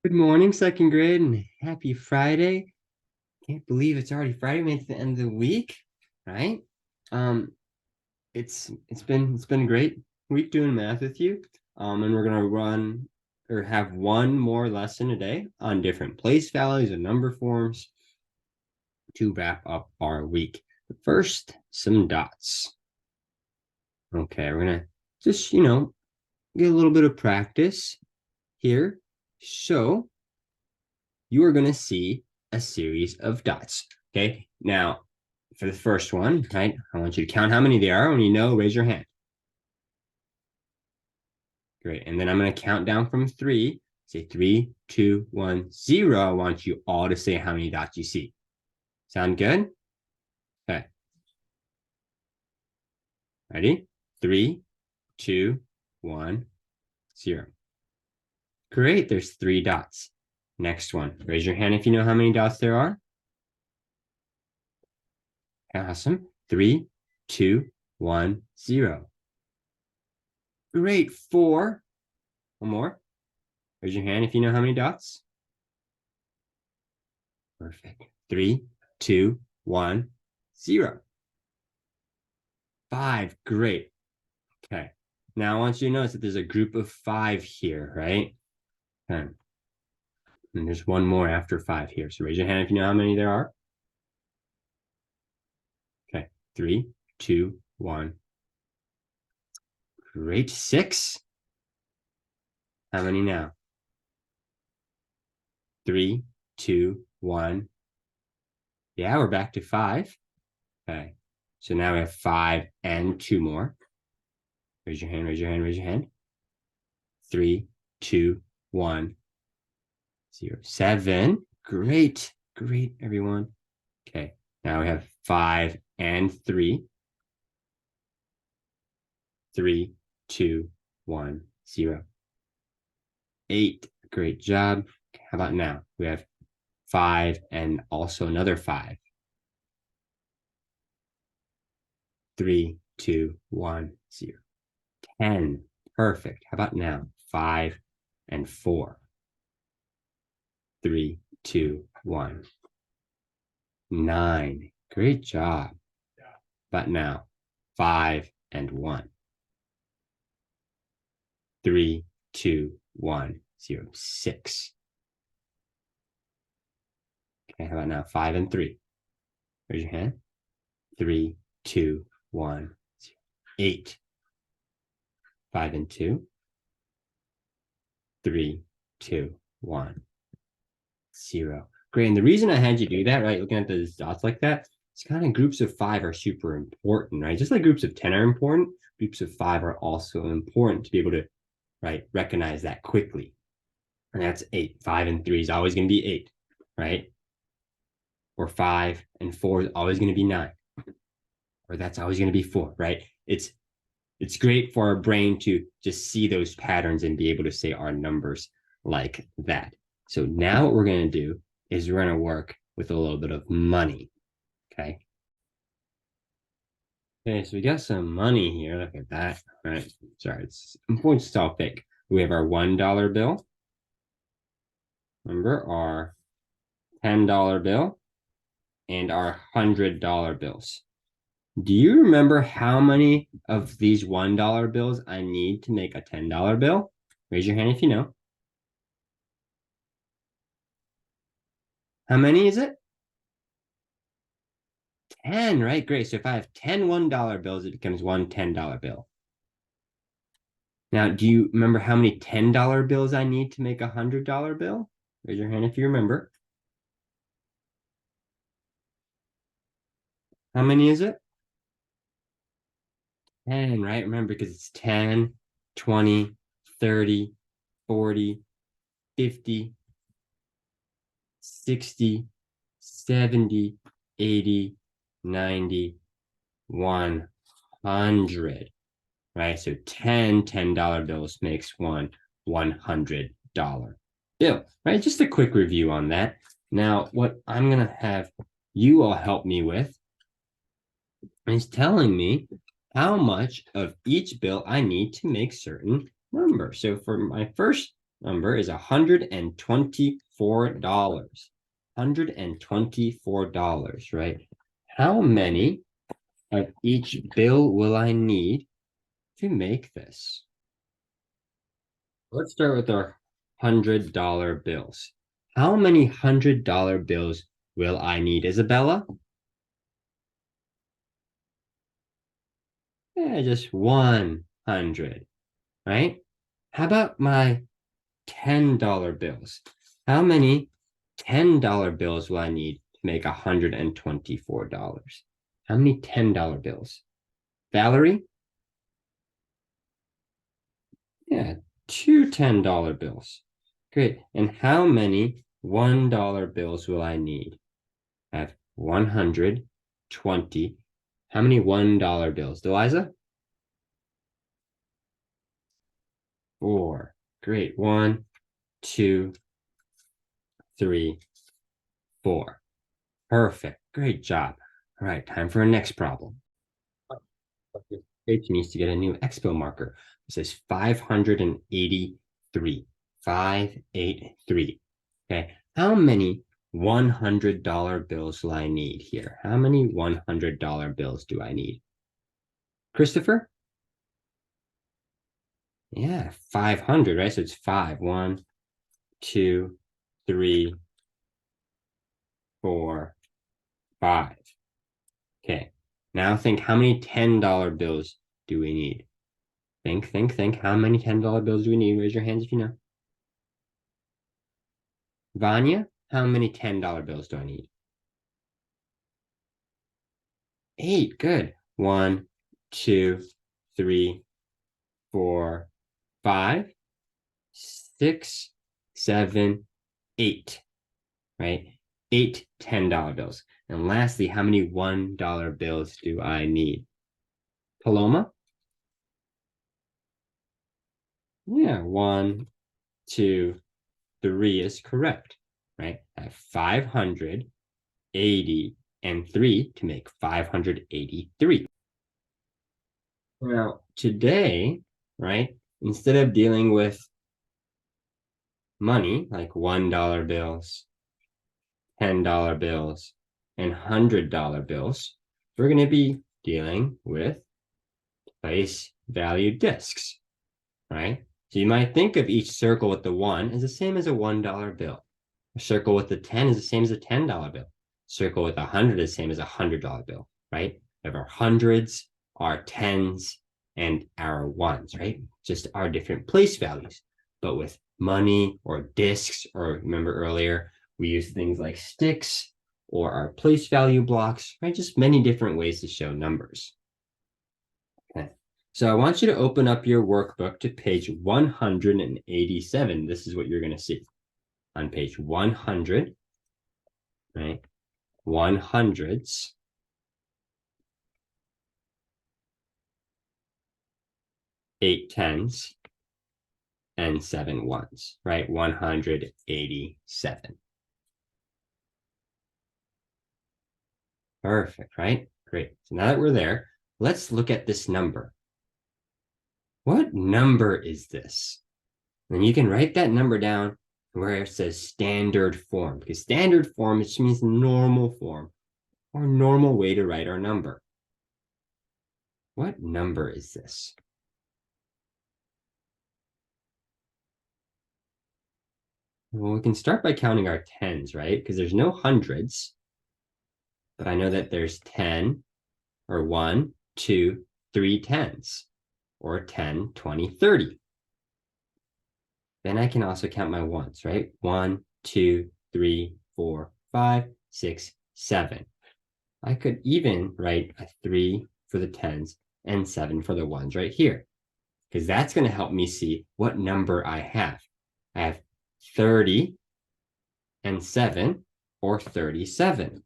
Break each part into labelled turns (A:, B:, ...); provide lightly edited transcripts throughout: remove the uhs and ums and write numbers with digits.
A: Good morning, second grade, and happy Friday. Can't believe it's already Friday, made it to the end of the week, right? Um, it's been a great week doing math with you. And we're gonna run or have one more lesson a day on different place values and number forms to wrap up our week. But first, some dots. Okay, we're gonna just get a little bit of practice here. So you are going to see a series of dots. Okay. Now, for the first one, right, I want you to count how many there are. When you know, raise your hand. Great. And then I'm going to count down from three. Say 3, 2, 1, 0. I want you all to say how many dots you see. Sound good? Okay. Ready? 3, 2, 1, 0. Great. There's 3 dots. Next one. Raise your hand if you know how many dots there are. Awesome. 3, 2, 1, 0. Great. 4. One more. Raise your hand if you know how many dots. Perfect. 3, 2, 1, 0. 5. Great. Okay. Now I want you to notice that there's a group of 5 here, right? Okay. And there's one more after 5 here. So raise your hand if you know how many there are. Okay. 3, 2, 1. Great. 6. How many now? 3, 2, 1. Yeah, we're back to 5. Okay. So now we have 5 and 2 more. Raise your hand, raise your hand, raise your hand. 3, 2, 1, 0, 7. Great, great, everyone. Okay, now we have 5 and 3. 3, 2, 1, 0. 8. Great job. How about now? We have 5 and also another 5. 3, 2, 1, 0. 10. Perfect. How about now? 5 and 4. 3, 2, 1. 9. Great job. But now, 5 and 1. 3, 2, 1, 0, 6. Okay, how about now? 5 and 3. Raise your hand. 3, 2, 1, 0, 8. 5 and 2. 3, 2, 1, 0. Great. And the reason I had you do that, right, looking at those dots like that, it's kind of groups of 5 are super important, right? Just like groups of 10 are important, groups of 5 are also important to be able to, right, recognize that quickly. And that's 8. 5 and 3 is always going to be 8, right? Or 5 and 4 is always going to be 9. Or that's always going to be 4, right? It's great for our brain to just see those patterns and be able to say our numbers like that. So now what we're going to do is we're going to work with a little bit of money. Okay. Okay, so we got some money here. Look at that. All right. Sorry, it's important to all fake. We have our $1 bill. Remember our $10 bill and our $100 bills. Do you remember how many of these $1 bills I need to make a $10 bill? Raise your hand if you know. How many is it? 10, right? Great. So if I have 10 $1 bills, it becomes one $10 bill. Now, do you remember how many $10 bills I need to make a $100 bill? Raise your hand if you remember. How many is it? 10, right? Remember, because it's 10, 20, 30, 40, 50, 60, 70, 80, 90, 100, right? So 10 $10 bills makes one $100 bill, right? Just a quick review on that. Now, what I'm going to have you all help me with is telling me how much of each bill I need to make certain numbers. So for my first number is $124. $124, right? How many of each bill will I need to make this? Let's start with our $100 bills. How many $100 bills will I need, Isabella? Yeah, just 100, right? How about my $10 bills? How many $10 bills will I need to make $124? How many $10 bills? Valerie? Yeah, two $10 bills. Great. And how many $1 bills will I need? I have 120. How many $1 bills? Deliza? 4. Great. 1, 2, 3, 4. Perfect. Great job. All right, time for our next problem. Page needs to get a new expo marker. It says 583. 583. Okay. How many $100 bills will I need here? How many $100 bills do I need? Christopher? Yeah, 500, right? So it's 5. 1, 2, 3, 4, 5. Okay. Now think, how many $10 bills do we need? Think. How many $10 bills do we need? Raise your hands if you know. Vanya, how many $10 bills do I need? 8. Good. 1, 2, 3, 4, 5, 6, 7, 8. Right? 8 $10 bills. And lastly, how many $1 bills do I need? Paloma? Yeah, 1, 2, 3 is correct, right? I have 580 and 3 to make 583. Now, today, right, instead of dealing with money like $1 bills, $10 bills, and $100 bills, we're going to be dealing with place value discs, right? So you might think of each circle with the 1 as the same as a $1 bill. A circle with the 10 is the same as a $10 bill. Circle with 100 is the same as a $100 bill, right? We have our hundreds, our tens, and our ones, right? Just our different place values. But with money or discs, or remember earlier, we use things like sticks or our place value blocks, right? Just many different ways to show numbers. Okay. So I want you to open up your workbook to page 187. This is what you're going to see on page 100, right? 100s. Eight tens and 7 ones, right? 187. Perfect, right? Great. So now that we're there, let's look at this number. What number is this? And you can write that number down where it says standard form, because standard form just means normal form or normal way to write our number. What number is this? Well, we can start by counting our tens, right? Because there's no hundreds, but I know that there's 10 or 1, 2, 3 tens, or 10, 20, 30. Then I can also count my ones, right? 1, 2, 3, 4, 5, 6, 7. I could even write a 3 for the tens and 7 for the ones right here, because that's going to help me see what number I have. I have 30 and 7, or 37.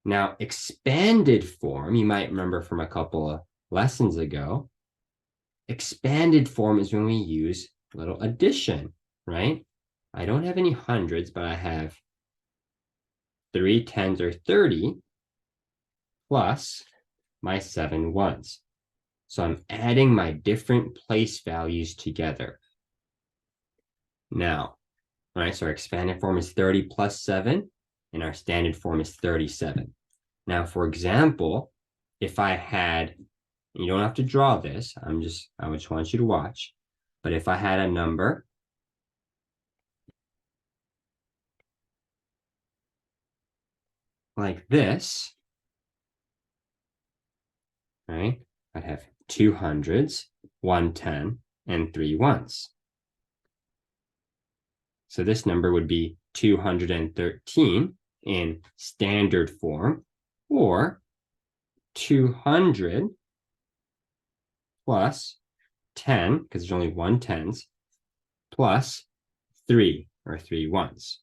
A: Now, expanded form, you might remember from a couple of lessons ago, expanded form is when we use a little addition, right? I don't have any hundreds, but I have 3 tens or 30 plus my 7 ones. So I'm adding my different place values together. Now, all right, so our expanded form is 30 plus 7, and our standard form is 37. Now, for example, if I had, you don't have to draw this, I just want you to watch. But if I had a number like this, right? I'd have 2 hundreds, 110, and 3 ones. So this number would be 213 in standard form, or 200 plus 10, because there's only 1 tens, plus 3, or 3 ones.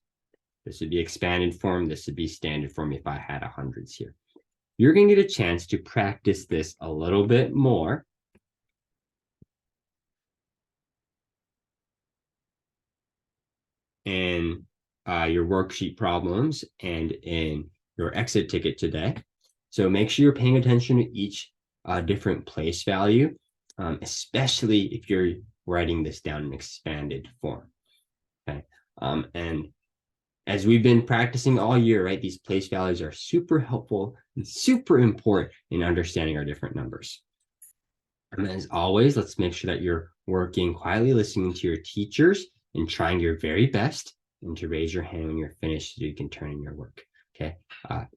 A: This would be expanded form. This would be standard form if I had hundreds here. You're going to get a chance to practice this a little bit more. In your worksheet problems and in your exit ticket today. So make sure you're paying attention to each different place value, especially if you're writing this down in expanded form. Okay. And as we've been practicing all year, right, these place values are super helpful and super important in understanding our different numbers. And as always, let's make sure that you're working quietly, listening to your teachers, and trying your very best, and to raise your hand when you're finished so you can turn in your work. Okay.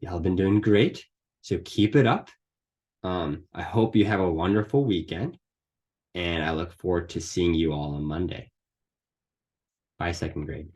A: Y'all have been doing great. So keep it up. I hope you have a wonderful weekend, and I look forward to seeing you all on Monday. Bye, second grade.